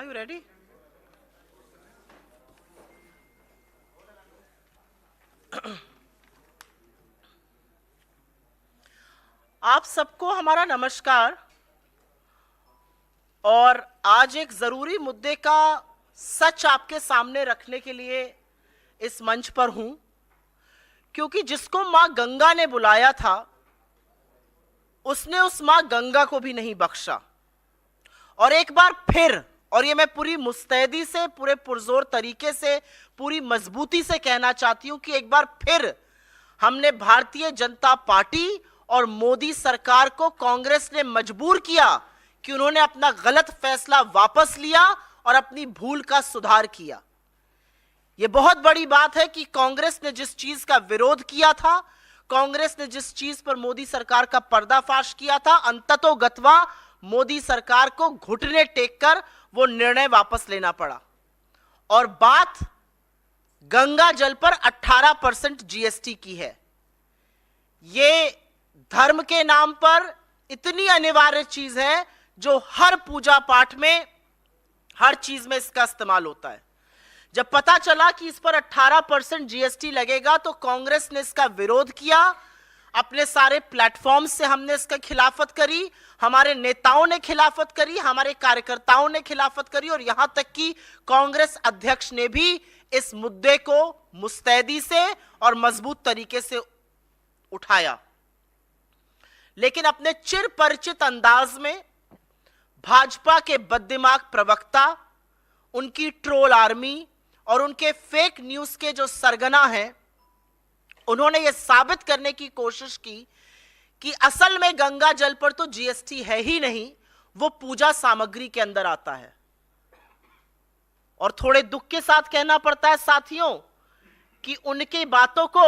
you ready? आप सबको हमारा नमस्कार। और आज एक जरूरी मुद्दे का सच आपके सामने रखने के लिए इस मंच पर हूं, क्योंकि जिसको मां गंगा ने बुलाया था उसने उस मां गंगा को भी नहीं बख्शा। और एक बार फिर, और ये मैं पूरी मुस्तैदी से, पूरे पुरजोर तरीके से, पूरी मजबूती से कहना चाहती हूं कि एक बार फिर हमने भारतीय जनता पार्टी और मोदी सरकार को कांग्रेस ने मजबूर किया कि उन्होंने अपना गलत फैसला वापस लिया और अपनी भूल का सुधार किया। यह बहुत बड़ी बात है कि कांग्रेस ने जिस चीज का विरोध किया था, कांग्रेस ने जिस चीज पर मोदी सरकार का पर्दाफाश किया था, अंततोगत्वा मोदी सरकार को घुटने टेककर वो निर्णय वापस लेना पड़ा। और बात गंगा जल पर 18% जीएसटी की है। ये धर्म के नाम पर इतनी अनिवार्य चीज है जो हर पूजा पाठ में, हर चीज में इसका इस्तेमाल होता है। जब पता चला कि इस पर 18% जीएसटी लगेगा तो कांग्रेस ने इसका विरोध किया। अपने सारे प्लेटफॉर्म से हमने इसका खिलाफत करी, हमारे नेताओं ने खिलाफत करी, हमारे कार्यकर्ताओं ने खिलाफत करी, और यहां तक कि कांग्रेस अध्यक्ष ने भी इस मुद्दे को मुस्तैदी से और मजबूत तरीके से उठाया। लेकिन अपने चिर परिचित अंदाज में भाजपा के बददिमाग प्रवक्ता, उनकी ट्रोल आर्मी और उनके फेक न्यूज के जो सरगना हैं, उन्होंने यह साबित करने की कोशिश की कि असल में गंगा जल पर तो जीएसटी है ही नहीं, वो पूजा सामग्री के अंदर आता है। और थोड़े दुख के साथ कहना पड़ता है साथियों कि उनकी बातों को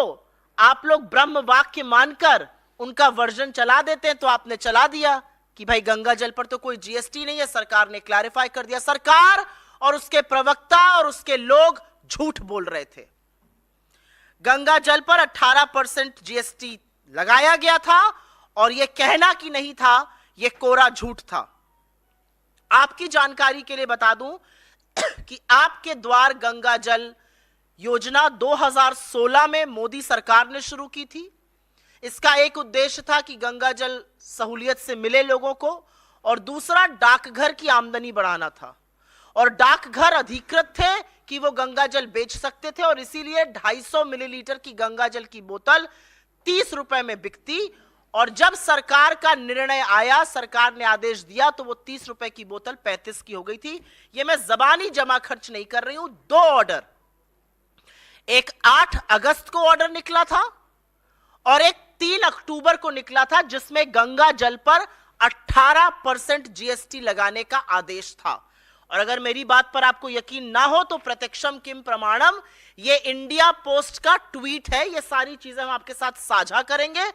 आप लोग ब्रह्म वाक्य मानकर उनका वर्जन चला देते हैं। तो आपने चला दिया कि भाई गंगा जल पर तो कोई जीएसटी नहीं है, सरकार ने क्लैरिफाई कर दिया। सरकार और उसके प्रवक्ता और उसके लोग झूठ बोल रहे थे। गंगा जल पर 18% जीएसटी लगाया गया था, और यह कहना कि नहीं था, यह कोरा झूठ था। आपकी जानकारी के लिए बता दूं कि आपके द्वार गंगा जल योजना 2016 में मोदी सरकार ने शुरू की थी। इसका एक उद्देश्य था कि गंगा जल सहूलियत से मिले लोगों को, और दूसरा डाकघर की आमदनी बढ़ाना था। और डाकघर अधिकृत थे कि वो गंगा जल बेच सकते थे, और इसीलिए 250 मिलीलीटर की गंगा जल की बोतल 30 रुपए में बिकती। और जब सरकार का निर्णय आया, सरकार ने आदेश दिया, तो वो 30 रुपए की बोतल 35 की हो गई थी। ये मैं जबानी जमा खर्च नहीं कर रही हूं। 2 ऑर्डर, एक 8 अगस्त को ऑर्डर निकला था और एक 3 अक्टूबर को निकला था, जिसमें गंगा जल पर 18% जीएसटी लगाने का आदेश था। और अगर मेरी बात पर आपको यकीन ना हो तो प्रत्यक्षम किम प्रमाणम, ये इंडिया पोस्ट का ट्वीट है। ये सारी चीजें हम आपके साथ साझा करेंगे,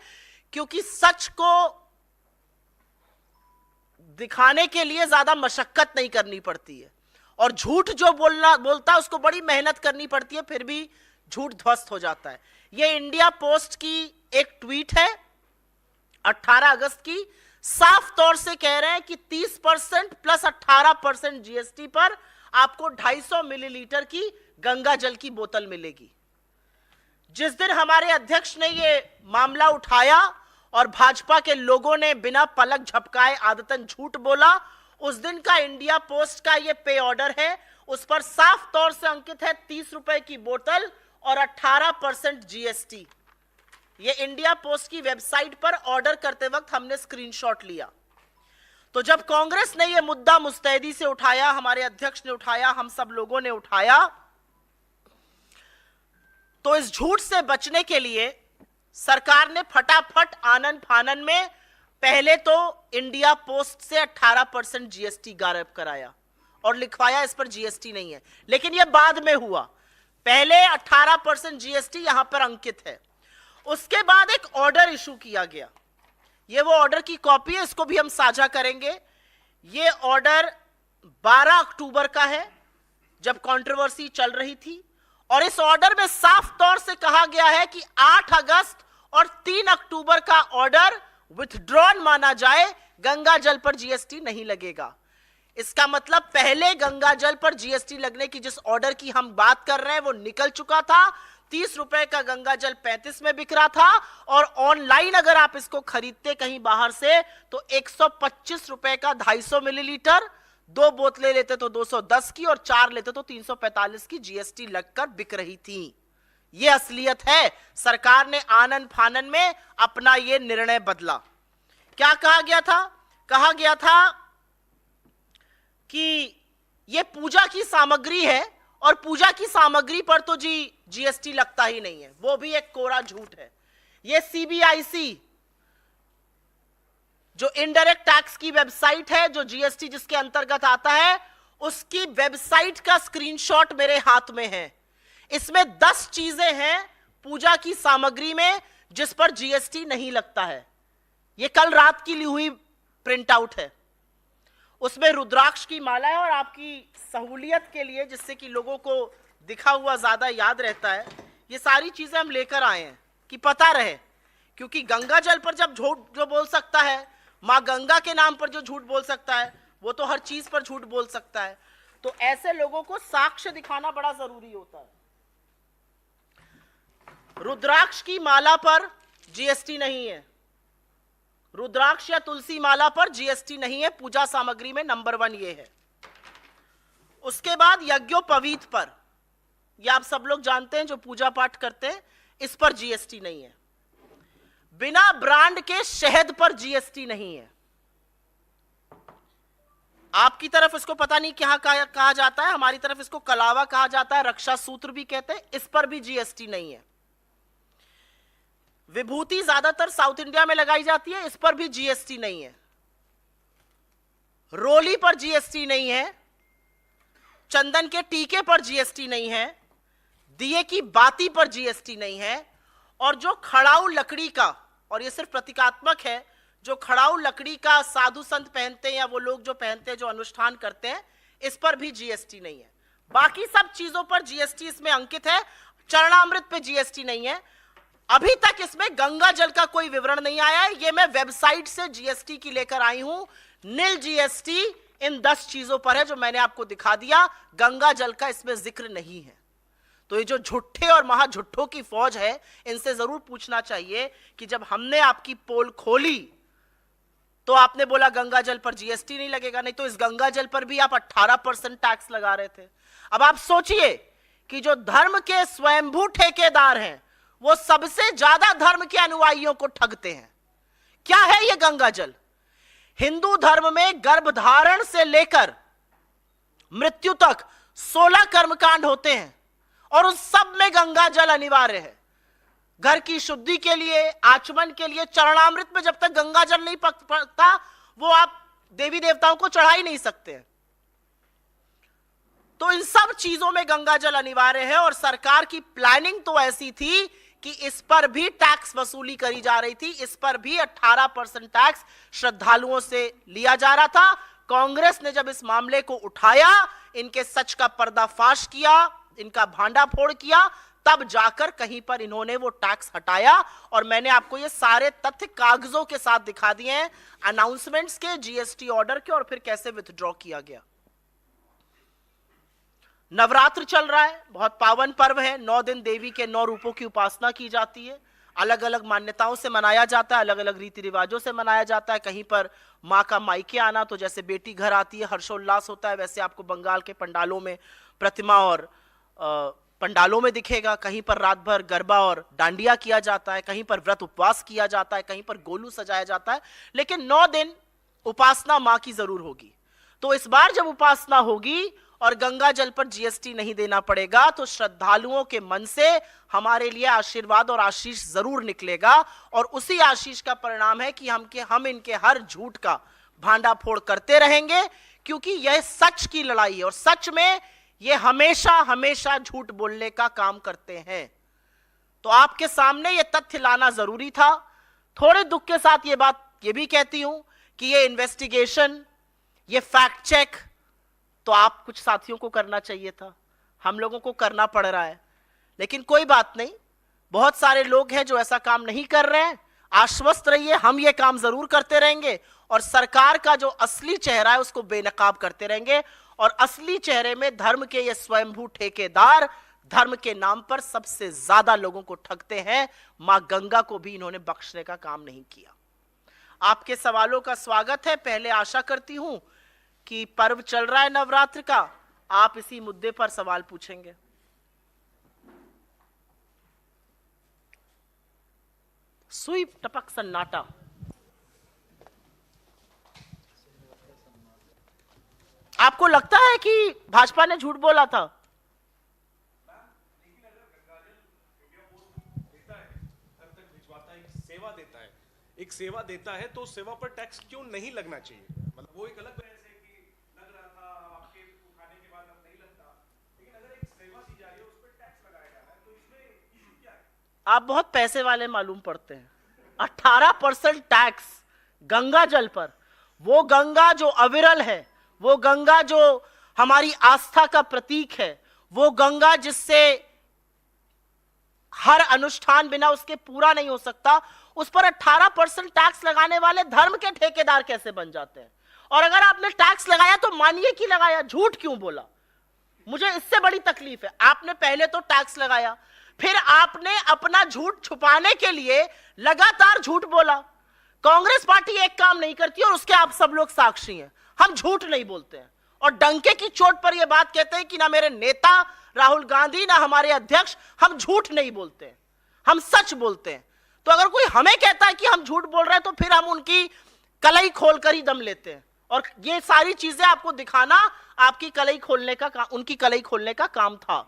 क्योंकि सच को दिखाने के लिए ज्यादा मशक्कत नहीं करनी पड़ती है, और झूठ जो बोलता है उसको बड़ी मेहनत करनी पड़ती है, फिर भी झूठ ध्वस्त हो जाता है। ये इंडिया पोस्ट की एक ट्वीट है 18 अगस्त की। साफ तौर से कह रहे हैं कि 30% प्लस 18% जीएसटी पर आपको 250 मिलीलीटर की गंगा जल की बोतल मिलेगी। जिस दिन हमारे अध्यक्ष ने यह मामला उठाया और भाजपा के लोगों ने बिना पलक झपकाए आदतन झूठ बोला, उस दिन का इंडिया पोस्ट का यह पे ऑर्डर है। उस पर साफ तौर से अंकित है 30 रुपए की बोतल और 18% जीएसटी। ये इंडिया पोस्ट की वेबसाइट पर ऑर्डर करते वक्त हमने स्क्रीनशॉट लिया। तो जब कांग्रेस ने यह मुद्दा मुस्तैदी से उठाया, हमारे अध्यक्ष ने उठाया, हम सब लोगों ने उठाया, तो इस झूठ से बचने के लिए सरकार ने फटाफट आनन फानन में पहले तो इंडिया पोस्ट से 18% जीएसटी गायब कराया और लिखवाया इस पर जीएसटी नहीं है। लेकिन यह बाद में हुआ। पहले 18% जीएसटी यहां पर अंकित है। उसके बाद एक ऑर्डर इशू किया गया। यह वो ऑर्डर की कॉपी है, इसको भी हम साझा करेंगे। यह ऑर्डर 12 अक्टूबर का है, जब कंट्रोवर्सी चल रही थी। और इस ऑर्डर में साफ तौर से कहा गया है कि 8 अगस्त और 3 अक्टूबर का ऑर्डर विथड्रॉन माना जाए, गंगा जल पर जीएसटी नहीं लगेगा। इसका मतलब पहले गंगा जल पर जीएसटी लगने की जिस ऑर्डर की हम बात कर रहे हैं वो निकल चुका था। 30 रुपए का गंगा जल 35 में बिक रहा था, और ऑनलाइन अगर आप इसको खरीदते कहीं बाहर से तो 125 रुपए का 250 मिलीलीटर, 2 बोतलें लेते तो 210 की और 4 लेते तो 345 की जीएसटी लगकर बिक रही थी। यह असलियत है। सरकार ने आनन फानन में अपना यह निर्णय बदला। क्या कहा गया था? कहा गया था कि यह पूजा की सामग्री है और पूजा की सामग्री पर तो जीएसटी लगता ही नहीं है। वो भी एक कोरा झूठ है। यह सीबीआईसी जो इनडायरेक्ट टैक्स की वेबसाइट है, जो जीएसटी जिसके अंतर्गत आता है, उसकी वेबसाइट का स्क्रीनशॉट मेरे हाथ में है। इसमें 10 चीजें हैं पूजा की सामग्री में जिस पर जीएसटी नहीं लगता है। यह कल रात की ली हुई प्रिंट आउट है। उसमें रुद्राक्ष की माला है, और आपकी सहूलियत के लिए, जिससे कि लोगों को दिखा हुआ ज्यादा याद रहता है, ये सारी चीजें हम लेकर आए हैं कि पता रहे। क्योंकि गंगा जल पर जब झूठ जो बोल सकता है, मां गंगा के नाम पर जो झूठ बोल सकता है, वो तो हर चीज पर झूठ बोल सकता है। तो ऐसे लोगों को साक्ष्य दिखाना बड़ा जरूरी होता है। रुद्राक्ष की माला पर जीएसटी नहीं है। रुद्राक्ष या तुलसी माला पर जीएसटी नहीं है। पूजा सामग्री में नंबर 1 ये है। उसके बाद यज्ञोपवीत पर, ये आप सब लोग जानते हैं जो पूजा पाठ करते हैं, इस पर जीएसटी नहीं है। बिना ब्रांड के शहद पर जीएसटी नहीं है। आपकी तरफ इसको पता नहीं क्या कहा जाता है, हमारी तरफ इसको कलावा कहा जाता है, रक्षा सूत्र भी कहते हैं, इस पर भी जीएसटी नहीं है। विभूति ज्यादातर साउथ इंडिया में लगाई जाती है, इस पर भी जीएसटी नहीं है। रोली पर जीएसटी नहीं है। चंदन के टीके पर जीएसटी नहीं है। दिए की बाती पर जीएसटी नहीं है। और जो खड़ाऊ लकड़ी का, और यह सिर्फ प्रतीकात्मक है, जो खड़ाऊ लकड़ी का साधु संत पहनते हैं या वो लोग जो पहनते हैं, जो अनुष्ठान करते हैं, इस पर भी जीएसटी नहीं है। बाकी सब चीजों पर जीएसटी इसमें अंकित है। चरणामृत पे जीएसटी नहीं है। अभी तक इसमें गंगा जल का कोई विवरण नहीं आया है। ये मैं वेबसाइट से जीएसटी की लेकर आई हूं। नील जीएसटी इन 10 चीजों पर है जो मैंने आपको दिखा दिया। गंगा जल का इसमें जिक्र नहीं है। तो ये जो झुट्ठे और महाझुट्ठों की फौज है, इनसे जरूर पूछना चाहिए कि जब हमने आपकी पोल खोली तो आपने बोला गंगा जल पर जीएसटी नहीं लगेगा, नहीं तो इस गंगा जल पर भी आप 18% टैक्स लगा रहे थे। अब आप सोचिए कि जो धर्म के स्वयंभू ठेकेदार हैं, वो सबसे ज्यादा धर्म के अनुयायियों को ठगते हैं। क्या है ये गंगा जल? हिंदू धर्म में गर्भधारण से लेकर मृत्यु तक 16 कर्मकांड होते हैं, और उस सब में गंगा जल अनिवार्य है। घर की शुद्धि के लिए, आचमन के लिए। चरणामृत में जब तक गंगा जल नहीं पकता, वो आप देवी देवताओं को चढ़ा ही नहीं सकते। तो इन सब चीजों में गंगा जल अनिवार्य है। और सरकार की प्लानिंग तो ऐसी थी कि इस पर भी टैक्स वसूली करी जा रही थी। इस पर भी 18% टैक्स श्रद्धालुओं से लिया जा रहा था। कांग्रेस ने जब इस मामले को उठाया, इनके सच का पर्दाफाश किया, इनका भांडाफोड़ किया, तब जाकर कहीं पर इन्होंने वो टैक्स हटाया। और मैंने आपको ये सारे तथ्य कागजों के साथ दिखा दिए हैं, अनाउंसमेंट्स के, जीएसटी ऑर्डर के, और फिर कैसे विथड्रॉ किया गया। नवरात्र चल रहा है, बहुत पावन पर्व है। 9 दिन देवी के 9 रूपों की उपासना की जाती है। अलग अलग मान्यताओं से मनाया जाता है, अलग अलग रीति रिवाजों से मनाया जाता है। कहीं पर माँ का मायके आना, तो जैसे बेटी घर आती है हर्षोल्लास होता है, वैसे आपको बंगाल के पंडालों में प्रतिमा और पंडालों में दिखेगा। कहीं पर रात भर गरबा और डांडिया किया जाता है, कहीं पर व्रत उपवास किया जाता है, कहीं पर गोलू सजाया जाता है। लेकिन 9 दिन उपासना माँ की जरूर होगी। तो इस बार जब उपासना होगी और गंगा जल पर जीएसटी नहीं देना पड़ेगा, तो श्रद्धालुओं के मन से हमारे लिए आशीर्वाद और आशीष जरूर निकलेगा। और उसी आशीष का परिणाम है कि हम इनके हर झूठ का भांडाफोड़ करते रहेंगे, क्योंकि यह सच की लड़ाई है। और सच में ये हमेशा हमेशा झूठ बोलने का काम करते हैं। तो आपके सामने ये तथ्य लाना जरूरी था। थोड़े दुख के साथ ये बात ये भी कहती हूं कि ये इन्वेस्टिगेशन, ये फैक्ट चेक तो आप कुछ साथियों को करना चाहिए था, हम लोगों को करना पड़ रहा है। लेकिन कोई बात नहीं, बहुत सारे लोग हैं जो ऐसा काम नहीं कर रहे हैं। आश्वस्त रहिए, हम ये काम जरूर करते रहेंगे और सरकार का जो असली चेहरा है उसको बेनकाब करते रहेंगे। और असली चेहरे में धर्म के ये स्वयंभू ठेकेदार धर्म के नाम पर सबसे ज्यादा लोगों को ठगते हैं। मां गंगा को भी इन्होंने बख्शने का काम नहीं किया। आपके सवालों का स्वागत है। पहले आशा करती हूं कि पर्व चल रहा है नवरात्र का, आप इसी मुद्दे पर सवाल पूछेंगे। सुई टपक सन्नाटा। आपको लगता है कि भाजपा ने झूठ बोला था? लेकिन अगर गंगाजल इंडिया पोस्ट देता है, घर तक भिजवाता है, एक सेवा देता है, तो सेवा पर टैक्स क्यों नहीं लगना चाहिए? मतलब वो एक अलग बहस है कि लग रहा था, आपके उठाने के बाद अब नहीं लगता, लेकिन अगर एक सेवा दी जा रही है उस पर टैक्स लगाया जा रहा है, तो इसमें इशू क्या है? आप बहुत पैसे वाले मालूम पड़ते हैं। 18% टैक्स गंगा जल पर, वो गंगा जो अविरल है, वो गंगा जो हमारी आस्था का प्रतीक है, वो गंगा जिससे हर अनुष्ठान बिना उसके पूरा नहीं हो सकता, उस पर 18% टैक्स लगाने वाले धर्म के ठेकेदार कैसे बन जाते हैं? और अगर आपने टैक्स लगाया तो मानिए कि लगाया, झूठ क्यों बोला? मुझे इससे बड़ी तकलीफ है। आपने पहले तो टैक्स लगाया, फिर आपने अपना झूठ छुपाने के लिए लगातार झूठ बोला। कांग्रेस पार्टी एक काम नहीं करती और उसके आप सब लोग साक्षी हैं। हम झूठ नहीं बोलते हैं और डंके की चोट पर यह बात कहते हैं कि ना मेरे नेता राहुल गांधी ना हमारे अध्यक्ष, हम झूठ नहीं बोलते हैं, हम सच बोलते हैं। तो अगर कोई हमें कहता है कि हम झूठ बोल रहे हैं तो फिर हम उनकी कलई खोलकर ही दम लेते हैं। और ये सारी चीजें आपको दिखाना आपकी कलई खोलने का उनकी कलई खोलने का काम था।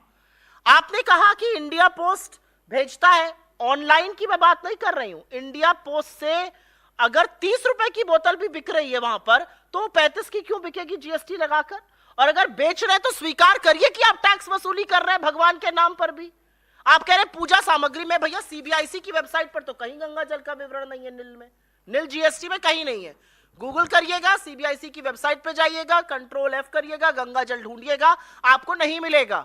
आपने कहा कि इंडिया पोस्ट भेजता है, ऑनलाइन की मैं बात नहीं कर रही हूं। इंडिया पोस्ट से अगर 30 रुपए की बोतल भी बिक रही है वहां पर, तो 35 की क्यों बिकेगी जीएसटी लगाकर? और अगर बेच रहे तो स्वीकार करिए कि आप टैक्स वसूली कर रहे हैं भगवान के नाम पर भी। आप कह रहे पूजा सामग्री में, भैया सीबीआईसी की वेबसाइट पर तो कहीं गंगा जल का विवरण नहीं है, नील में, नील जीएसटी में कहीं नहीं है। गूगल करिएगा, सीबीआईसी की वेबसाइट पे जाइएगा, कंट्रोल F करिएगा, गंगा जल ढूंढिएगा, आपको नहीं मिलेगा।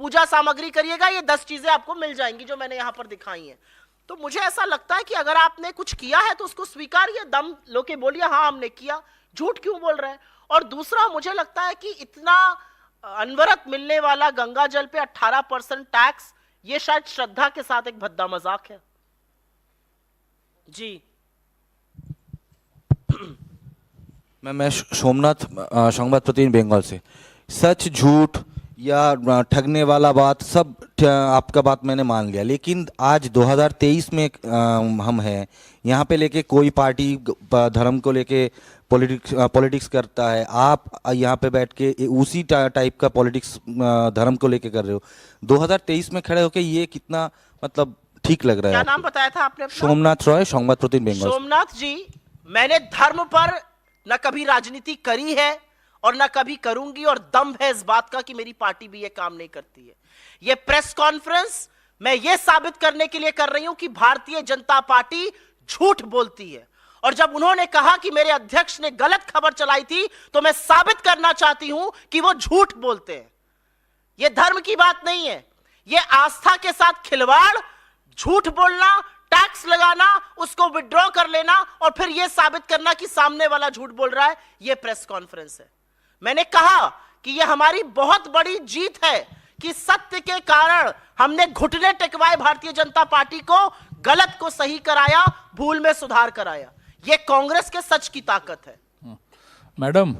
पूजा सामग्री करिएगा, ये 10 चीजें आपको मिल जाएंगी जो मैंने यहां पर दिखाई हैं। तो मुझे ऐसा लगता है कि अगर आपने कुछ किया है तो उसको स्वीकारिए, दम लोके बोलिए हाँ हमने किया, झूठ क्यों बोल रहे हैं? और दूसरा, मुझे लगता है कि इतना अनवरत मिलने वाला गंगा जल पे 18% टैक्स, ये शायद श्रद्धा के साथ एक भद्दा मजाक है। जी मैं सोमनाथ, संवाद प्रतिनिधि बंगाल से। सच झूठ या ठगने वाला बात सब आपका बात मैंने मान लिया, लेकिन आज 2023 में हम हैं, यहाँ पे लेके कोई पार्टी धर्म को लेके पॉलिटिक्स करता है। आप यहाँ पे बैठ के उसी टाइप का पॉलिटिक्स धर्म को लेके कर रहे हो। 2023 में खड़े होके ये कितना मतलब ठीक लग रहा है? क्या नाम बताया था आपने अपना? सोमनाथ रॉय, संवाद प्रतिनिधि बंगाल। सोमनाथ जी, मैंने धर्म पर न कभी राजनीति करी है और न कभी करूंगी, और दम है इस बात का कि मेरी पार्टी भी ये काम नहीं करती है। ये प्रेस कॉन्फ्रेंस मैं ये साबित करने के लिए कर रही हूं कि भारतीय जनता पार्टी झूठ बोलती है। और जब उन्होंने कहा कि मेरे अध्यक्ष ने गलत खबर चलाई थी, तो मैं साबित करना चाहती हूं कि वो झूठ बोलते हैं। ये धर्म की बात नहीं है, ये आस्था के साथ खिलवाड़, झूठ बोलना, टैक्स लगाना, उसको विड्रॉ कर लेना और फिर यह साबित करना कि सामने वाला झूठ बोल रहा है, यह प्रेस कॉन्फ्रेंस है। मैंने कहा कि यह हमारी बहुत बड़ी जीत है कि सत्य के कारण हमने घुटने टेकवाए भारतीय जनता पार्टी को, गलत को सही कराया, भूल में सुधार कराया। यह कांग्रेस के सच की ताकत है। मैडम,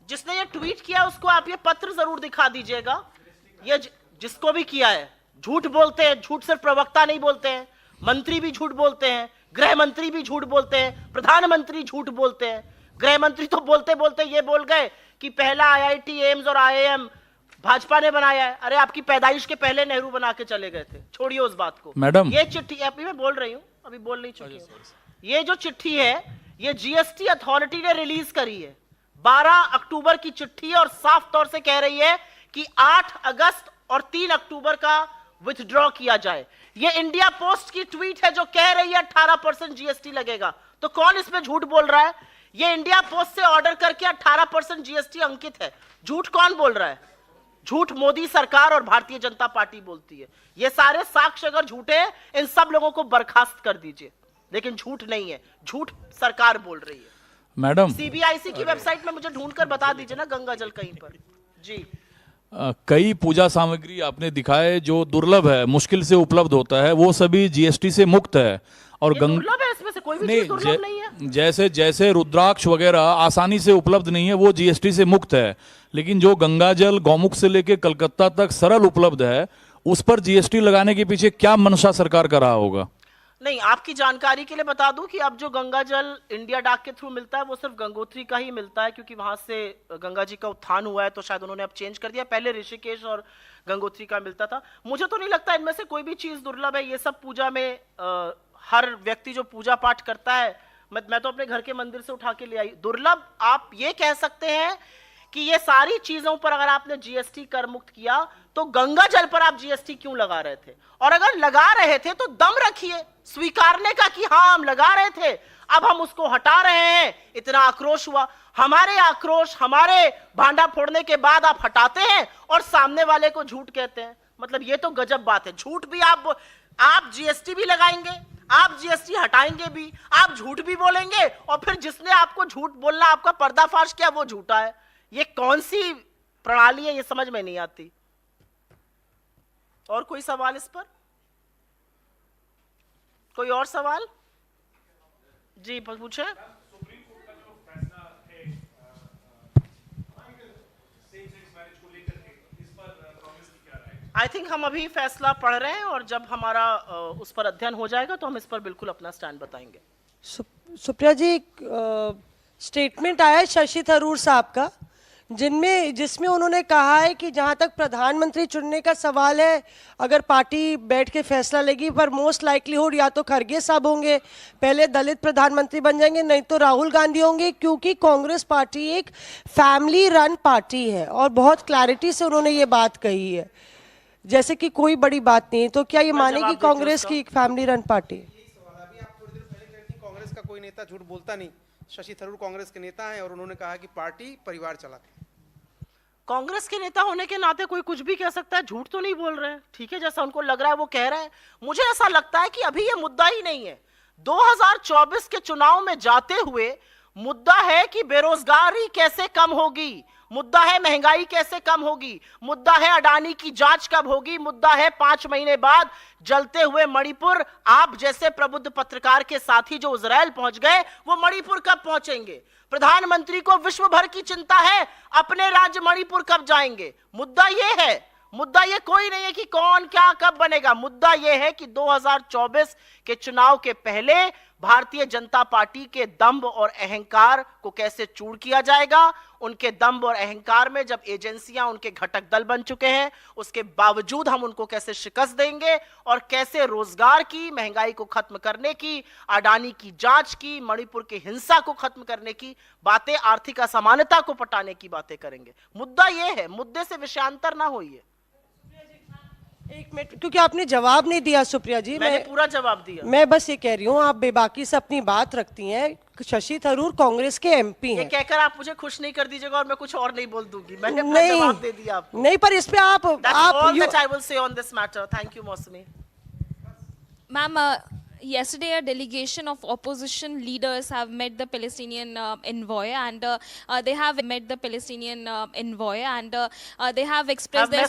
जिसने ये ट्वीट किया उसको आप ये पत्र जरूर दिखा दीजिएगा। ये जिसको भी किया है, झूठ बोलते हैं, झूठ सिर्फ प्रवक्ता नहीं बोलते हैं, मंत्री भी झूठ बोलते हैं, गृह मंत्री भी झूठ बोलते हैं, प्रधानमंत्री झूठ बोलते हैं। गृह मंत्री तो बोलते बोलते ये बोल गए कि पहला आईआईटी, एम्स और आईआईएम भाजपा ने बनाया है। अरे आपकी पैदाइश के पहले नेहरू बना के चले गए थे, छोड़िए उस बात को। मैडम, ये चिट्ठी अभी मैं बोल रही हूँ, अभी बोल नहीं चुकी हूँ। ये जो चिट्ठी है, ये जीएसटी अथॉरिटी ने रिलीज करी है, 12 अक्टूबर की चिट्ठी है और साफ तौर से कह रही है कि 8 अगस्त और 3 अक्टूबर का विथड्रॉ किया जाए। ये इंडिया पोस्ट की ट्वीट है जो कह रही है 18% जीएसटी लगेगा, तो कौन इसमें झूठ बोल रहा है? ये इंडिया पोस्ट से ऑर्डर करके 18% जीएसटी अंकित है, झूठ कौन बोल रहा है? झूठ मोदी सरकार और भारतीय जनता पार्टी बोलती है। ये सारे साक्ष्य अगर झूठे हैं, इन सब लोगों को बर्खास्त कर दीजिए, लेकिन झूठ नहीं है, झूठ सरकार बोल रही है। मैडम, सीबीआईसी की वेबसाइट में मुझे ढूंढकर बता दीजिए ना गंगा जल कहीं पर। जी, कई पूजा सामग्री आपने दिखाए जो दुर्लभ है, मुश्किल से उपलब्ध होता है, वो सभी जीएसटी से मुक्त है। और ये दुर्लभ है, इसमें से कोई भी चीज दुर्लभ नहीं है। जैसे जैसे रुद्राक्ष वगैरह आसानी से उपलब्ध नहीं है, वो जीएसटी से मुक्त है, लेकिन जो गंगा जल गौमुख से लेके कलकत्ता तक सरल उपलब्ध है, उस पर जीएसटी लगाने के पीछे क्या मंशा सरकार का रहा होगा? नहीं, आपकी जानकारी के लिए बता दूं कि अब जो गंगा जल इंडिया डाक के थ्रू मिलता है वो सिर्फ गंगोत्री का ही मिलता है, क्योंकि वहां से गंगा जी का उत्थान हुआ है, तो शायद उन्होंने अब चेंज कर दिया। पहले ऋषिकेश और गंगोत्री का मिलता था। मुझे तो नहीं लगता इनमें से कोई भी चीज दुर्लभ है। ये सब पूजा में हर व्यक्ति जो पूजा पाठ करता है, मैं तो अपने घर के मंदिर से उठा के ले आई। दुर्लभ आप ये कह सकते हैं कि ये सारी चीजों पर अगर आपने जीएसटी कर मुक्त किया, तो गंगा जल पर आप जीएसटी क्यों लगा रहे थे? और अगर लगा रहे थे तो दम रखिए स्वीकारने का कि हाँ हम लगा रहे थे, अब हम उसको हटा रहे हैं। इतना आक्रोश हुआ, हमारे आक्रोश, हमारे भांडा फोड़ने के बाद आप हटाते हैं और सामने वाले को झूठ कहते हैं। मतलब ये तो गजब बात है। झूठ भी आप जीएसटी भी लगाएंगे, आप जीएसटी हटाएंगे भी, आप झूठ भी बोलेंगे, और फिर जिसने आपको झूठ बोलना आपका पर्दाफाश किया वो झूठा है। ये कौन सी प्रणाली है, ये समझ में नहीं आती। और कोई सवाल इस पर? कोई और सवाल? जी पूछे। आई थिंक हम अभी फैसला पढ़ रहे हैं, और जब हमारा उस पर अध्ययन हो जाएगा तो हम इस पर बिल्कुल अपना स्टैंड बताएंगे। सुप्रिया जी, एक स्टेटमेंट आया है शशि थरूर साहब का, जिसमें उन्होंने कहा है कि जहां तक प्रधानमंत्री चुनने का सवाल है, अगर पार्टी बैठ के फैसला लेगी, पर मोस्ट लाइकलीहुड या तो खरगे साहब होंगे, पहले दलित प्रधानमंत्री बन जाएंगे, नहीं तो राहुल गांधी होंगे, क्योंकि कांग्रेस पार्टी एक फैमिली रन पार्टी है। और बहुत क्लैरिटी से उन्होंने ये बात कही है, जैसे कि कोई बड़ी बात नहीं है। तो क्या ये मानेगी कांग्रेस की एक फैमिली रन पार्टी? अभी आप थोड़ी देर पहले कह रही थी कांग्रेस का कोई नेता झूठ बोलता नहीं। शशि थरूर कांग्रेस के नेता हैं और उन्होंने कहा कि पार्टी परिवार चलाती है। कांग्रेस के नेता होने के नाते कोई कुछ भी कह सकता है, झूठ तो नहीं बोल रहे हैं। ठीक है, जैसा उनको लग रहा है वो कह रहे हैं। मुझे ऐसा लगता है कि अभी ये मुद्दा ही नहीं है। 2024 के चुनाव में जाते हुए मुद्दा है कि बेरोजगारी कैसे कम होगी, मुद्दा है महंगाई कैसे कम होगी, मुद्दा है अडानी की जांच कब होगी, मुद्दा है 5 महीने बाद जलते हुए मणिपुर। आप जैसे प्रबुद्ध पत्रकार के साथी जो इजराइल पहुंच गए, वो मणिपुर कब पहुंचेंगे? प्रधानमंत्री को विश्व भर की चिंता है, अपने राज्य मणिपुर कब जाएंगे? मुद्दा ये है। मुद्दा ये कोई नहीं है कि कौन क्या कब बनेगा। मुद्दा ये है कि 2024 के चुनाव के पहले भारतीय जनता पार्टी के दंभ और अहंकार को कैसे चूर किया जाएगा। उनके दंभ और अहंकार में जब एजेंसियां उनके घटक दल बन चुके हैं, उसके बावजूद हम उनको कैसे शिकस्त देंगे, और कैसे रोजगार की, महंगाई को खत्म करने की, अडानी की जांच की, मणिपुर की हिंसा को खत्म करने की बातें, आर्थिक असमानता को पटाने की बातें करेंगे। मुद्दा यह है, मुद्दे से विषयांतर ना होइए। एक मिनट, क्योंकि आपने जवाब नहीं दिया सुप्रिया जी। मैंने पूरा जवाब दिया। मैं बस ये कह रही हूँ, आप बेबाकी से अपनी बात रखती हैं। शशि थरूर कांग्रेस के एमपी हैं। ये कहकर आप मुझे खुश नहीं कर दीजिएगा और मैं कुछ और नहीं बोल दूंगी। मैंने अपना जवाब दे दिया आपको। नहीं, पर इस पे आप all that I will say on this matter. Thank you, Mosmi. Ma'am, yesterday a delegation of opposition leaders have met the Palestinian envoy, and they have met the Palestinian envoy, and they have expressed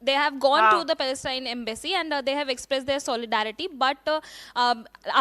they have gone to the Palestine embassy, and they have expressed their solidarity. But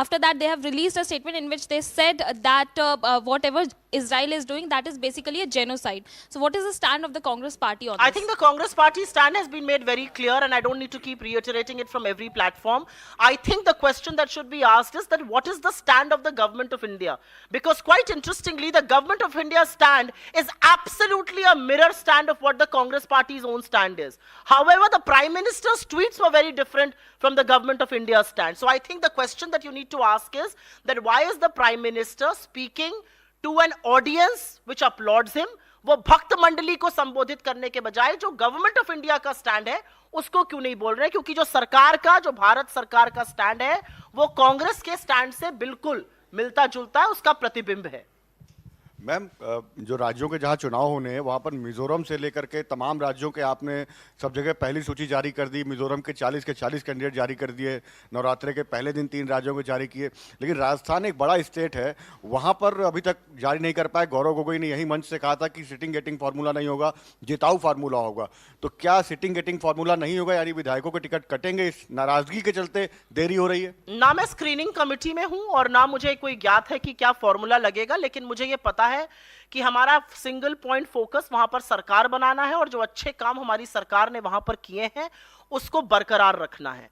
after that, they have released a statement in which they said that whatever Israel is doing, that is basically a genocide. So what is the stand of the Congress party on this? I think the Congress party stand has been made very clear, and I don't need to keep reiterating it from every platform. I think the question that should be asked is that what is the stand of the government of India? Because quite interestingly, the government of India's stand is absolutely a mirror stand of what the Congress party's own stand is. However, the Prime Minister's tweets were very different from the government of India's stand. So I think the question that you need to ask is that why is the Prime Minister speaking to an audience which applauds him? वो भक्त मंडली को संबोधित करने के बजाय जो government of India का स्टैंड है उसको क्यों नहीं बोल रहे? क्योंकि जो सरकार का, जो भारत सरकार का स्टैंड है वो कांग्रेस के स्टैंड से बिल्कुल मिलता जुलता है, उसका प्रतिबिंब है। मैम, जो राज्यों के जहां चुनाव होने हैं वहां पर मिजोरम से लेकर के तमाम राज्यों के आपने सब जगह पहली सूची जारी कर दी। मिजोरम के 40 कैंडिडेट जारी कर दिए, नवरात्रे के पहले दिन 3 राज्यों के जारी किए, लेकिन राजस्थान एक बड़ा स्टेट है, वहां पर अभी तक जारी नहीं कर पाए। गौरव गोगोई ने यही मंच से कहा था कि सिटिंग गेटिंग फार्मूला नहीं होगा, जिताऊ फार्मूला होगा। तो क्या सिटिंग गेटिंग फार्मूला नहीं होगा, यानी विधायकों के टिकट कटेंगे? इस नाराजगी के चलते देरी हो रही है? ना मैं स्क्रीनिंग कमेटी में हूं और ना मुझे कोई ज्ञात है कि क्या फॉर्मूला लगेगा, लेकिन मुझे यह पता है कि हमारा सिंगल पॉइंट फोकस वहां पर सरकार बनाना है और जो अच्छे काम हमारी सरकार ने वहां पर किए हैं उसको बरकरार रखना है।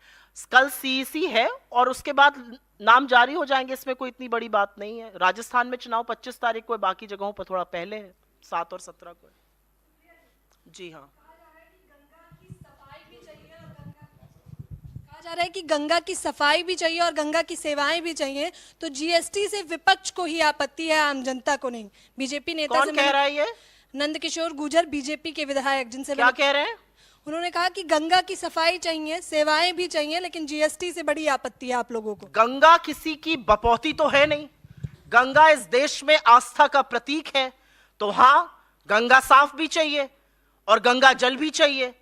कल सीईसी है और उसके बाद नाम जारी हो जाएंगे, इसमें कोई इतनी बड़ी बात नहीं है। राजस्थान में चुनाव 25 तारीख को है, बाकी जगहों पर थोड़ा पहले है, 7 और 17 को है। जी हाँ, जा रहा है कि गंगा की सफाई भी चाहिए और गंगा की सेवाएं भी चाहिए, तो जीएसटी से विपक्ष को ही आपत्ति है, आम जनता को नहीं। बीजेपी नेता कौन कह रहा है ये? नंदकिशोर गुर्जर, बीजेपी के विधायक, जिनसे क्या कह रहे हैं? उन्होंने कहा कि गंगा की सफाई चाहिए, सेवाएं भी चाहिए, लेकिन जीएसटी से बड़ी आपत्ति है आप लोगों को। गंगा किसी की बपौती तो है नहीं, गंगा इस देश में आस्था का प्रतीक है। तो हाँ, गंगा साफ भी चाहिए और गंगा जल भी चाहिए,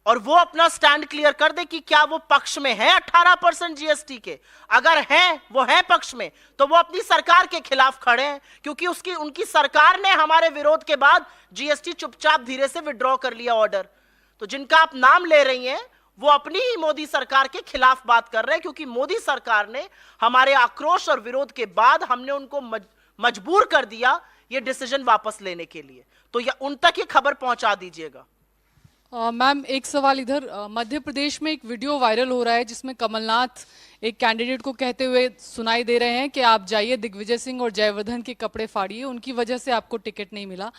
और वो अपना स्टैंड क्लियर कर दे कि क्या वो पक्ष में है 18% जीएसटी के। अगर है, वो है पक्ष में, तो वो अपनी सरकार के खिलाफ खड़े हैं, क्योंकि उनकी सरकार ने हमारे विरोध के बाद जीएसटी चुपचाप धीरे से विड्रॉ कर लिया ऑर्डर। तो जिनका आप नाम ले रही हैं वो अपनी ही मोदी सरकार के खिलाफ बात कर रहे हैं, क्योंकि मोदी सरकार ने हमारे आक्रोश और विरोध के बाद हमने उनको मजबूर कर दिया ये डिसीजन वापस लेने के लिए। तो उन तक ये खबर पहुंचा दीजिएगा। मैम, एक सवाल इधर, मध्य प्रदेश में एक वीडियो वायरल हो रहा है जिसमें कमलनाथ एक कैंडिडेट को कहते हुए सुनाई दे रहे हैं कि आप जाइए दिग्विजय सिंह और जयवर्धन के कपड़े फाड़िए, उनकी वजह से आपको टिकट नहीं मिला।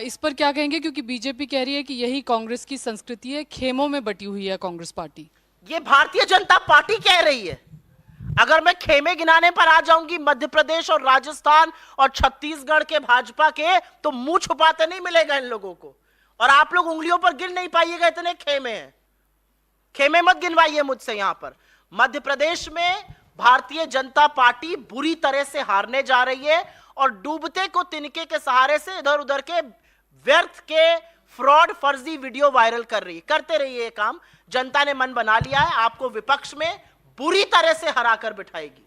इस पर क्या कहेंगे? क्योंकि बीजेपी कह रही है कि यही कांग्रेस की संस्कृति है, खेमों में बटी हुई है कांग्रेस पार्टी। ये भारतीय जनता पार्टी कह रही है। अगर मैं खेमे गिनाने पर आ जाऊंगी मध्य प्रदेश और राजस्थान और छत्तीसगढ़ के भाजपा के, तो मुंह छुपाते नहीं मिलेगा इन लोगों को, और आप लोग उंगलियों पर गिन नहीं पाइएगा, इतने खेमे हैं। खेमे मत गिनवाइए मुझसे। यहां पर मध्य प्रदेश में भारतीय जनता पार्टी बुरी तरह से हारने जा रही है और डूबते को तिनके के सहारे से इधर उधर के व्यर्थ के फ्रॉड फर्जी वीडियो वायरल कर रही है। करते रहिए ये काम, जनता ने मन बना लिया है, आपको विपक्ष में बुरी तरह से हराकर बिठाएगी।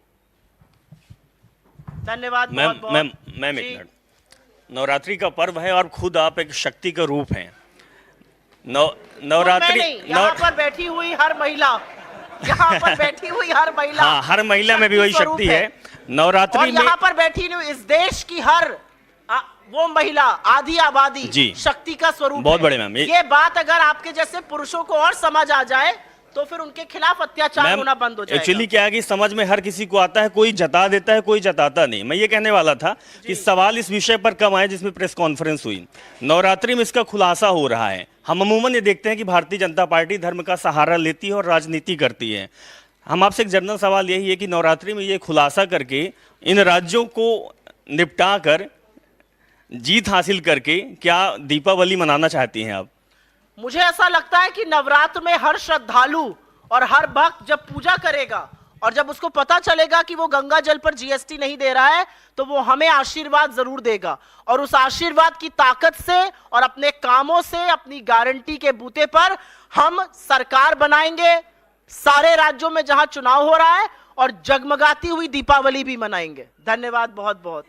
धन्यवाद। मैम एक मिनट, नवरात्रि का पर्व है और खुद आप एक शक्ति का रूप हैं। नवरात्रि यहाँ पर बैठी हुई हर महिला, यहाँ पर बैठी हुई हर महिला, हाँ, हर महिला में भी वही शक्ति है। नवरात्रि में यहाँ पर बैठी हुई इस देश की हर वो महिला, आधी आबादी जी शक्ति का स्वरूप बहुत है। बड़े मैम, ये बात अगर आपके जैसे पुरुषों को और समझ आ जाए तो फिर उनके खिलाफ अत्याचार होना बंद हो जाएगा। एक्चुअली क्या है कि समझ में हर किसी को आता है, कोई जता देता है, कोई जताता नहीं। मैं ये कहने वाला था कि सवाल इस विषय पर कम आए जिसमें प्रेस कॉन्फ्रेंस हुई। नवरात्रि में इसका खुलासा हो रहा है। हम अमूमन ये देखते हैं कि भारतीय जनता पार्टी धर्म का सहारा लेती है और राजनीति करती है। हम आपसे एक जनरल सवाल यही है कि नवरात्रि में ये खुलासा करके इन राज्यों को निपटा कर जीत हासिल करके क्या दीपावली मनाना चाहती हैं आप? मुझे ऐसा लगता है कि नवरात्र में हर श्रद्धालु और हर भक्त जब पूजा करेगा और जब उसको पता चलेगा कि वो गंगा जल पर जीएसटी नहीं दे रहा है, तो वो हमें आशीर्वाद जरूर देगा, और उस आशीर्वाद की ताकत से और अपने कामों से, अपनी गारंटी के बूते पर हम सरकार बनाएंगे सारे राज्यों में जहां चुनाव हो रहा है, और जगमगाती हुई दीपावली भी मनाएंगे। धन्यवाद बहुत बहुत।